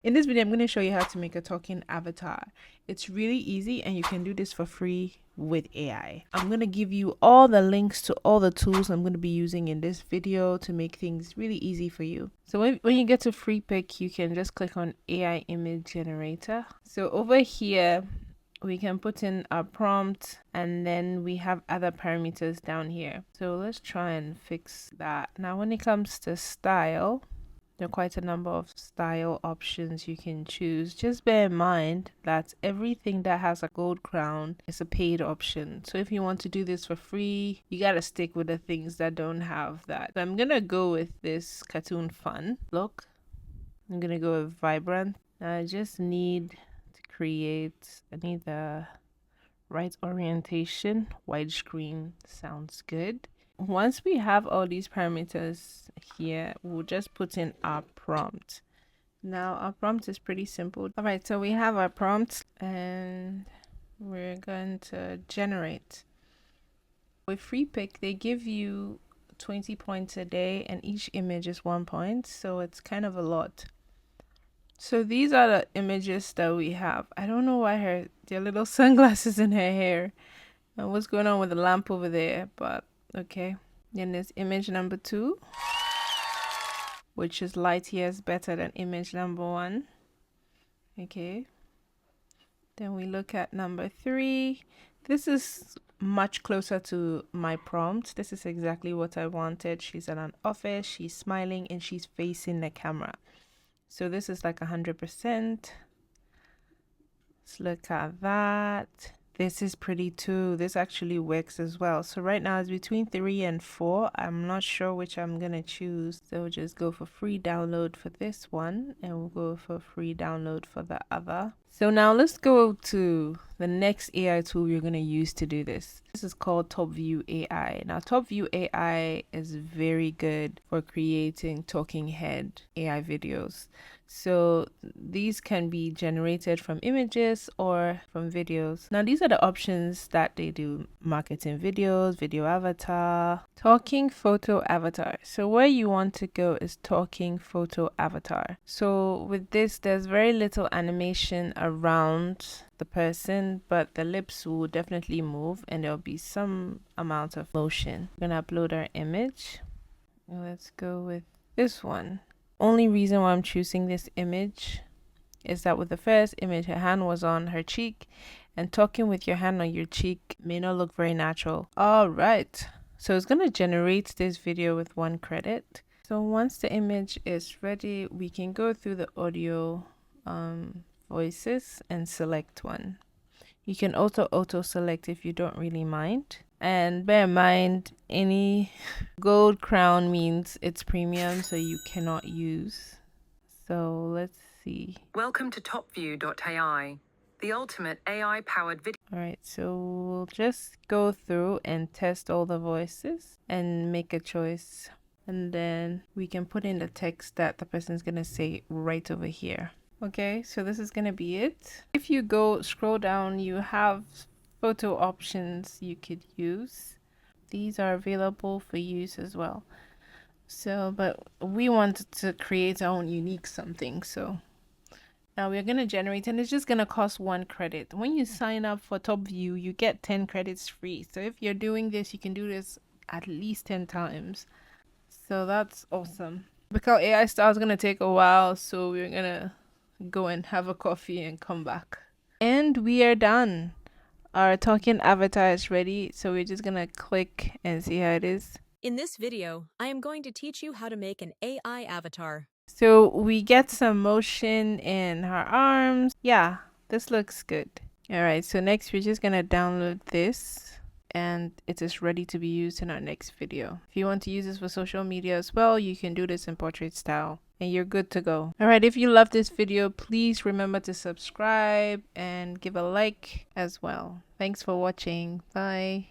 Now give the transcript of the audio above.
In this video, I'm going to show you how to make a talking avatar. It's really easy and you can do this for free with AI. I'm going to give you all the links to all the tools I'm going to be using in this video to make things really easy for you. So when you get to free pick, you can just click on AI image generator. So over here, we can put in our prompt and then we have other parameters down here. So let's try and fix that. Now, when it comes to style, there are quite a number of style options you can choose. Just bear in mind that everything that has a gold crown is a paid option. So if you want to do this for free, you gotta stick with the things that don't have that. So I'm gonna go with this cartoon fun look. I'm gonna go with vibrant. I just need to create, I need the right orientation. Widescreen sounds good. Once we have all these parameters here, we'll just put in our prompt. Now our prompt is pretty simple. All right, so we have our prompt and we're going to generate. With free pick, they give you 20 points a day and each image is 1 point, so it's kind of a lot. So these are the images that we have. I don't know why there are little sunglasses in her hair and what's going on with the lamp over there, but okay. Then there's image number 2, which is light years better than image number 1. Okay. Then we look at number 3. This is much closer to my prompt. This is exactly what I wanted. She's in an office, she's smiling, and she's facing the camera. So this is like 100%. Let's look at that. This is pretty too. This actually works as well. So right now it's between 3 and 4. I'm not sure which I'm gonna choose. So we'll just go for free download for this one and we'll go for free download for the other. So now let's go to the next AI tool you're gonna use to do this. This is called TopView AI. Now TopView AI is very good for creating talking head AI videos. So these can be generated from images or from videos. Now these are the options that they do: marketing videos, video avatar, talking photo avatar. So where you want to go is talking photo avatar. So with this, there's very little animation around the person, but the lips will definitely move and there'll be some amount of motion. We're gonna upload our image. Let's go with this one. Only reason why I'm choosing this image is that with the first image, her hand was on her cheek, and talking with your hand on your cheek may not look very natural. All right, so it's gonna generate this video with 1 credit. So once the image is ready, we can go through the audio voices and select one. You can also auto select if you don't really mind. And bear in mind, any gold crown means it's premium, so you cannot use. So let's see. Welcome to TopView.ai, the ultimate AI-powered video. All right, so we'll just go through and test all the voices and make a choice. And then we can put in the text that the person's gonna say right over here. Okay, so this is gonna be it. If you go scroll down, you have photo options you could use. These are available for use as well. So, but we wanted to create our own unique something. So now we're going to generate, and it's just going to cost 1 credit. When you sign up for TopView, you get 10 credits free. So if you're doing this, you can do this at least 10 times. So that's awesome. Because AI style is going to take a while, so we're going to go and have a coffee and come back. And we are done. Our talking avatar is ready, so we're just gonna click and see how it is. In this video, I am going to teach you how to make an AI avatar. So we get some motion in her arms. Yeah, this looks good. All right, so next we're just gonna download this and it is ready to be used in our next video. If you want to use this for social media as well, you can do this in portrait style and you're good to go. All right, if you love this video, please remember to subscribe and give a like as well. Thanks for watching. Bye.